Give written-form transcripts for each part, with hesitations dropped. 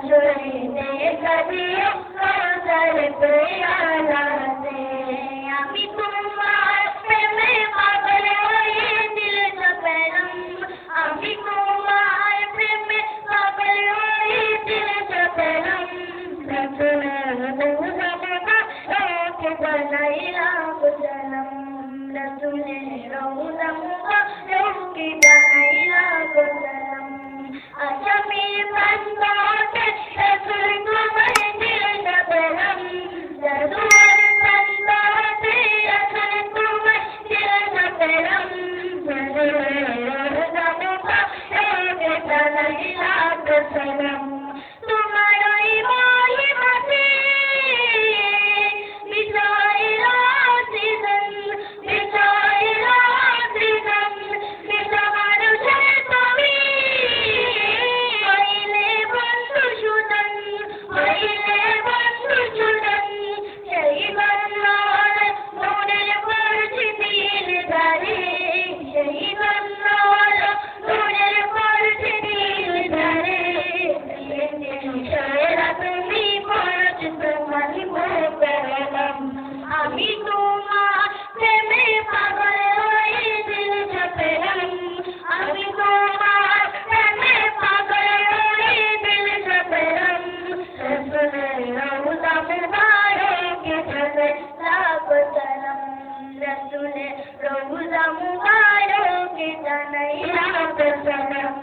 झुलते कदियों कौसर प्याला से আমি তোমার প্রেমে পাগল হয়ে দিল সপেলাম আমি তোমার প্রেমে পাগল হয়ে দিল সপেলাম রসুলের রওজা মুবারক জানাইলা সালাম রসুলের রওজা মুবারক জানাইলা সালাম আসামির প্রান্তরে রসুল তোমায় দিল সপেলাম রসুলের প্রান্তরে রসুল তোমায় দিল সপেলাম রসুলের রওজা মুবারক জানাইলা সালাম তোমার ওই মহিমাতে বিজয়ীরা সৃজন বিজয়ীরা সৃজন বিশ্বমানুষে তুমি হইলে বন্ধু সুজন হইলে বন্ধু সুজন সেই বান্নার মনের পড়ছি দিল ধারে সেই বান্নার মনের পড়ছি দিল ধারে সেরা তুমি পড়ছ তোমারি পেলাম আমি তোমার প্রেমে পাগল হয়ে দিল সপেলাম আমি তোমার প্রেমে পাগল হয়ে দিল সপেলাম রসুলের রওজা মুবারক জানাইলা সালাম রসুলের রওজা মুবারক জানাইলা সালাম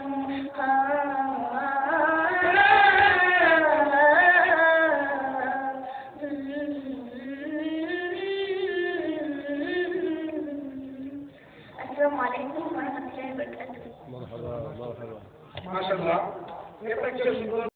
السلام عليكم ورحمة الله وبركاته. مرحبا مرحبا. ما شاء الله.